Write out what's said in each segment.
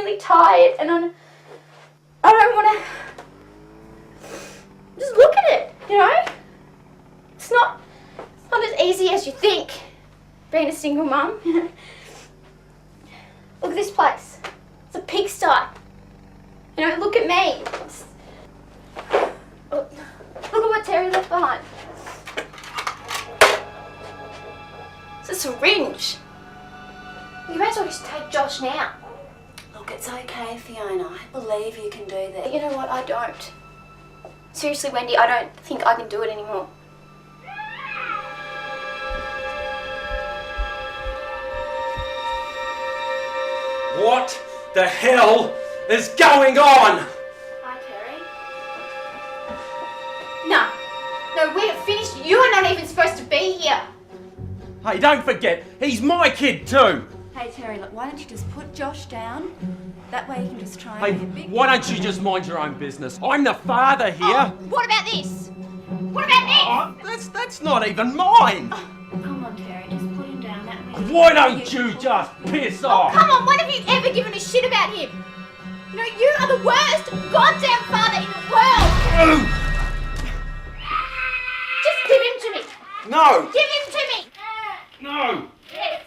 really tired and I don't want to just look at it, you know? It's not as easy as you think, being a single mum. Look at this place. It's a pigsty. You know, look at me. Look at what Terry left behind. It's a syringe. You may as well just take Josh now. Look, it's okay, Fiona. I believe you can do this. But you know what? I don't. Seriously, Wendy, I don't think I can do it anymore. What the hell is going on? Hi, Terry. No, we're finished. You are not even supposed to be here. Hey, don't forget, he's my kid too. Hey, Terry, look, why don't you just put Josh down? That way you can just try Hey, and be a big... why don't you just mind your own business? I'm the father here. Oh, what about this? What about this? Oh, that's not even mine. Come on, Terry, just put him down. That way... Why don't you just piss off? Come on, when have you ever given a shit about him? You know, you are the worst goddamn father in the world. Just give him to me. No. Give him to me. No. Yes.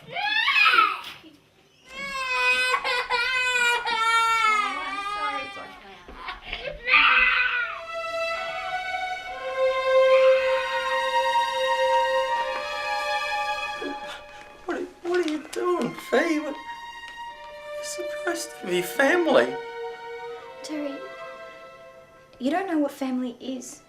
What are you doing, Fee? You're supposed to be family. Terry, you don't know what family is.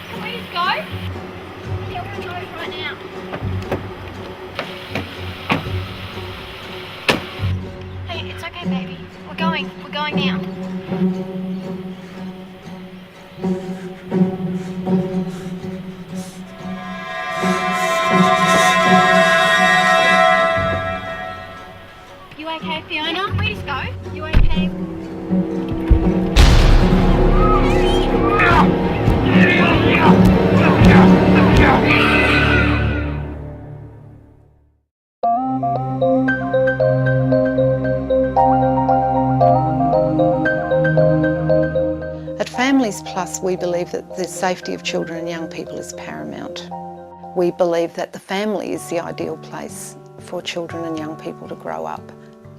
Can we just go? Yeah, we're gonna go right now. Hey, it's okay, baby. We're going now. You okay, Fiona? Yeah, can we just go? You okay? At Families Plus, we believe that the safety of children and young people is paramount. We believe that the family is the ideal place for children and young people to grow up,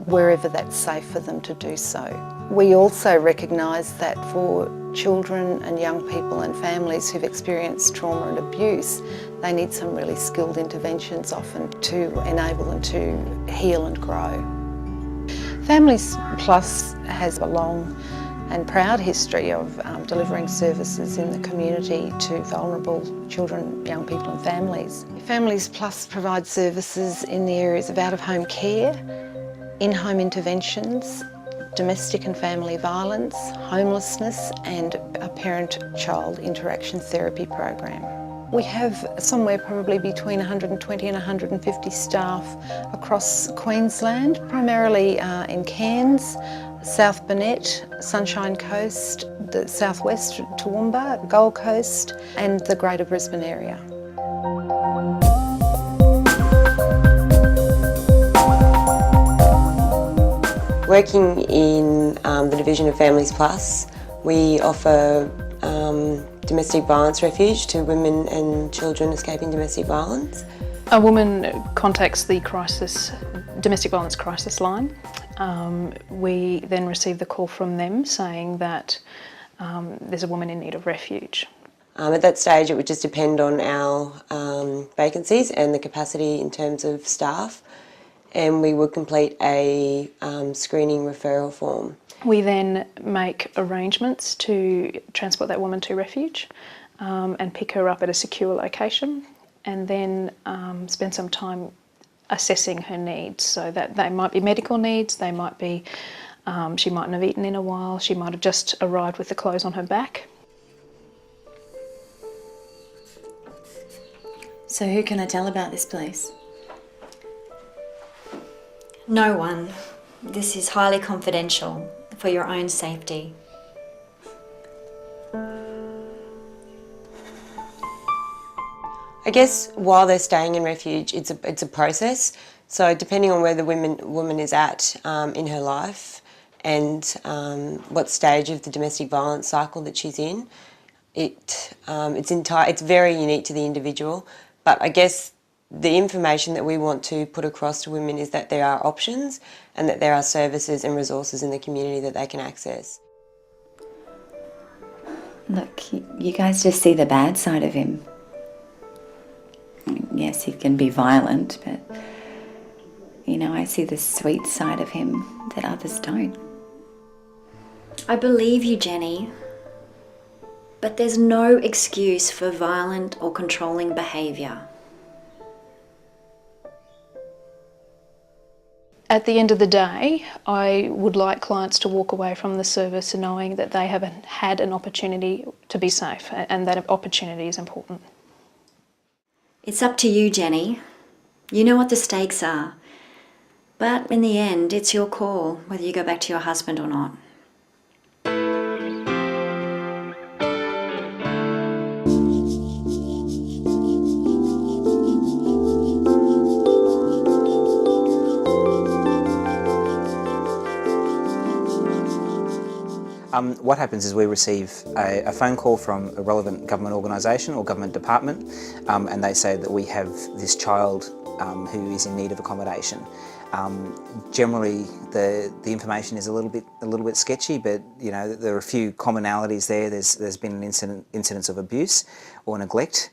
wherever that's safe for them to do so. We also recognise that for children and young people and families who've experienced trauma and abuse, they need some really skilled interventions often to enable them to heal and grow. Families Plus has a long and proud history of delivering services in the community to vulnerable children, young people and families. Families Plus provides services in the areas of out-of-home care, in-home interventions, domestic and family violence, homelessness and a parent-child interaction therapy program. We have somewhere probably between 120 and 150 staff across Queensland, primarily in Cairns, South Burnett, Sunshine Coast, the southwest Toowoomba, Gold Coast and the Greater Brisbane area. Working in the Division of Families Plus, we offer domestic violence refuge to women and children escaping domestic violence. A woman contacts the domestic violence crisis line. We then receive the call from them saying that there's a woman in need of refuge. At that stage it would just depend on our vacancies and the capacity in terms of staff, and we would complete a screening referral form. We then make arrangements to transport that woman to refuge and pick her up at a secure location, and then spend some time assessing her needs. So that they might be medical needs, they might be, she mightn't have eaten in a while, she might have just arrived with the clothes on her back. So who can I tell about this place? No one. This is highly confidential for your own safety. I guess while they're staying in refuge, it's a process. So depending on where the woman is at in her life and what stage of the domestic violence cycle that she's in, it's very unique to the individual. But I guess the information that we want to put across to women is that there are options and that there are services and resources in the community that they can access. Look, you guys just see the bad side of him. Yes, he can be violent, but, you know, I see the sweet side of him that others don't. I believe you, Jenny, but there's no excuse for violent or controlling behaviour. At the end of the day, I would like clients to walk away from the service knowing that they have had an opportunity to be safe, and that opportunity is important. It's up to you, Jenny. You know what the stakes are. But in the end, it's your call whether you go back to your husband or not. What happens is we receive a phone call from a relevant government organisation or government department, and they say that we have this child who is in need of accommodation. Generally, the information is a little bit sketchy, but you know there are a few commonalities there. There's been an incidence of abuse or neglect.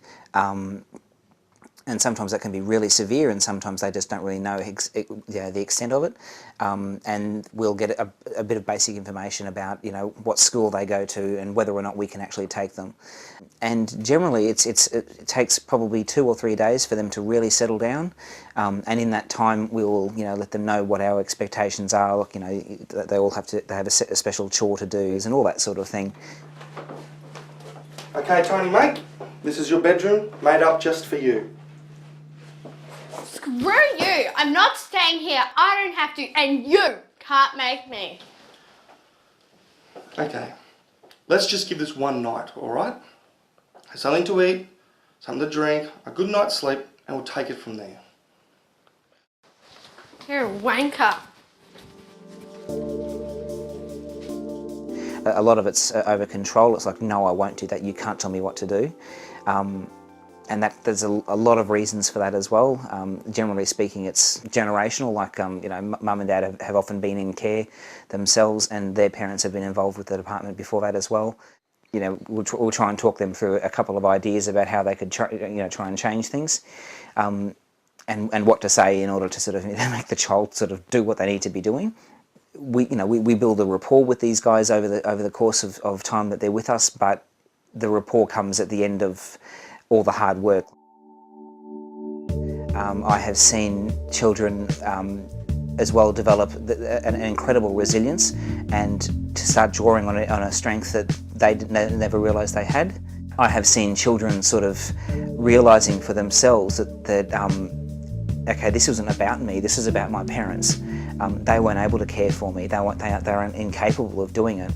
And sometimes that can be really severe, and sometimes they just don't really know the extent of it. And we'll get a bit of basic information about what school they go to and whether or not we can actually take them. And generally, it takes probably 2 or 3 days for them to really settle down. And in that time, we'll let them know what our expectations are. Look, they all have a special chore to do and all that sort of thing. Okay, Tony, mate, this is your bedroom made up just for you. Screw you! I'm not staying here. I don't have to, and you can't make me. Okay, let's just give this one night, alright? Have something to eat, something to drink, a good night's sleep, and we'll take it from there. You're a wanker. A lot of it's over control. It's like, no, I won't do that. You can't tell me what to do. And there's a lot of reasons for that as well. Generally speaking, it's generational, like, mum and dad have often been in care themselves and their parents have been involved with the department before that as well. We'll try and talk them through a couple of ideas about how they could try and change things and what to say in order to sort of make the child sort of do what they need to be doing. We build a rapport with these guys over the course of time that they're with us, but the rapport comes at the end of all the hard work. I have seen children as well develop an incredible resilience and to start drawing on a strength that they never realised they had. I have seen children sort of realising for themselves that okay, this wasn't about me, this is about my parents. They weren't able to care for me, they were incapable of doing it.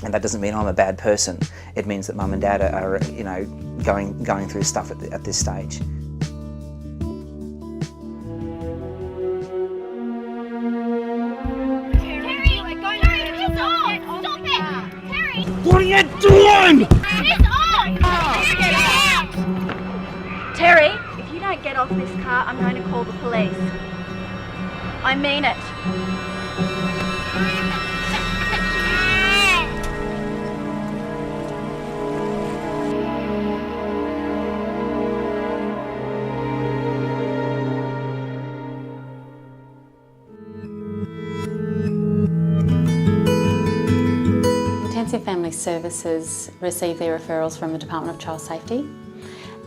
And that doesn't mean I'm a bad person. It means that mum and dad are going through stuff at this stage. What are you doing? Terry, if you don't get off this car, I'm going to call the police. I mean it. Intensive Family Services receive their referrals from the Department of Child Safety,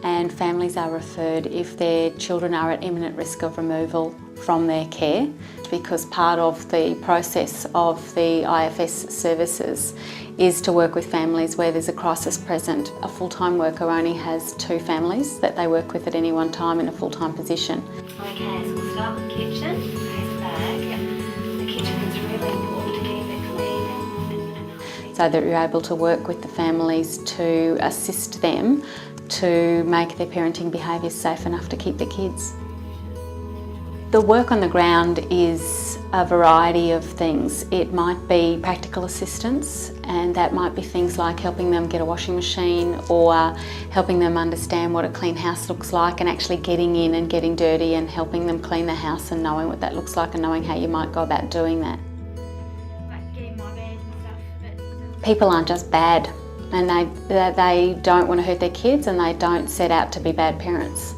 and families are referred if their children are at imminent risk of removal from their care, because part of the process of the IFS services is to work with families where there's a crisis present. A full-time worker only has 2 families that they work with at any one time in a full-time position. Okay, so we'll start with the kitchen. Raise the bag. The kitchen is really important to keep it clean and so that you're able to work with the families to assist them to make their parenting behaviours safe enough to keep their kids. The work on the ground is a variety of things. It might be practical assistance, and that might be things like helping them get a washing machine or helping them understand what a clean house looks like and actually getting in and getting dirty and helping them clean the house and knowing what that looks like and knowing how you might go about doing that. Like getting my bed and stuff. People aren't just bad, and they don't want to hurt their kids, and they don't set out to be bad parents.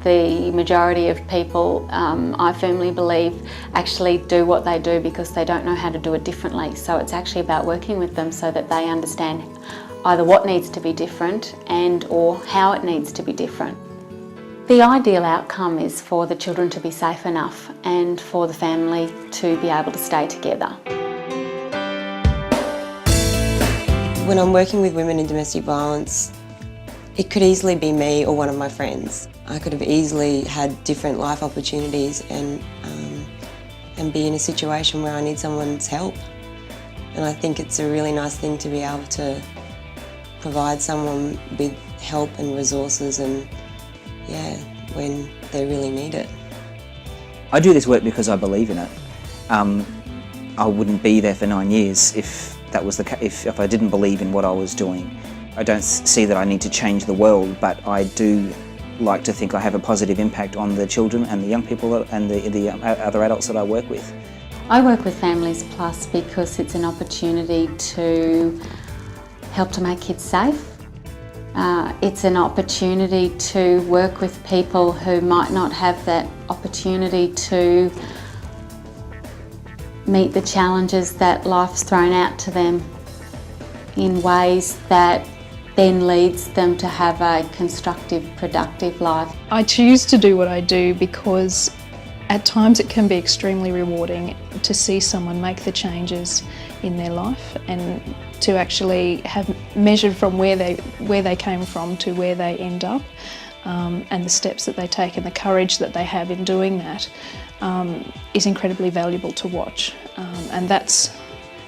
The majority of people, I firmly believe, actually do what they do because they don't know how to do it differently. So it's actually about working with them so that they understand either what needs to be different and or how it needs to be different. The ideal outcome is for the children to be safe enough and for the family to be able to stay together. When I'm working with women in domestic violence, it could easily be me or one of my friends. I could have easily had different life opportunities and be in a situation where I need someone's help. And I think it's a really nice thing to be able to provide someone with help and resources and, yeah, when they really need it. I do this work because I believe in it. I wouldn't be there for 9 years if that was if I didn't believe in what I was doing. I don't see that I need to change the world, but I do like to think I have a positive impact on the children and the young people and the other adults that I work with. I work with Families Plus because it's an opportunity to help to make kids safe. It's an opportunity to work with people who might not have that opportunity to meet the challenges that life's thrown out to them in ways that then leads them to have a constructive, productive life. I choose to do what I do because at times it can be extremely rewarding to see someone make the changes in their life and to actually have measured from where they came from to where they end up, and the steps that they take and the courage that they have in doing that is incredibly valuable to watch.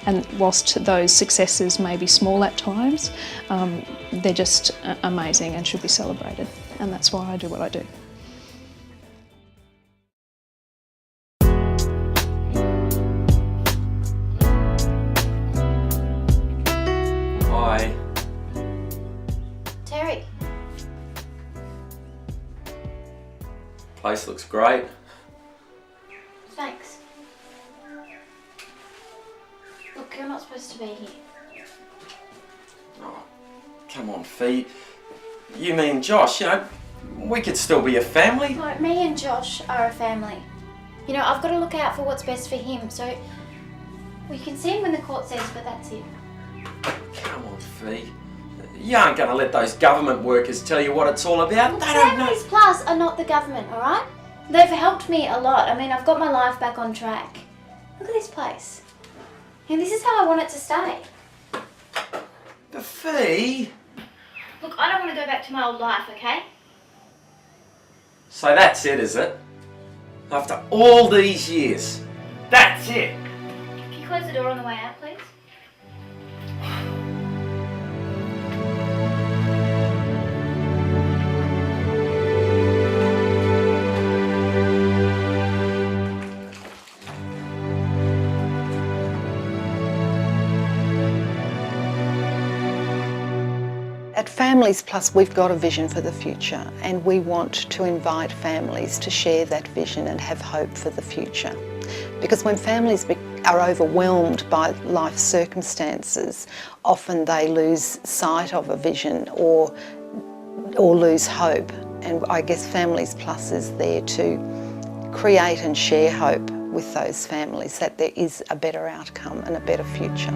And whilst those successes may be small at times, they're just amazing and should be celebrated. And that's why I do what I do. Hi. Terry. Place looks great. Thanks. Look, you're not supposed to be here. Oh, come on, Fee. You mean Josh, we could still be a family. Like, me and Josh are a family. I've got to look out for what's best for him, so we can see him when the court says, but that's it. Come on, Fee. You aren't going to let those government workers tell you what it's all about. Look, They don't know. Families Plus are not the government, alright? They've helped me a lot. I've got my life back on track. Look at this place. And this is how I want it to stay. But Fee... Look, I don't want to go back to my old life, okay? So that's it, is it? After all these years, that's it? Can you close the door on the way out, please? At Families Plus, we've got a vision for the future, and we want to invite families to share that vision and have hope for the future. Because when families are overwhelmed by life circumstances, often they lose sight of a vision or lose hope. And I guess Families Plus is there to create and share hope with those families that there is a better outcome and a better future.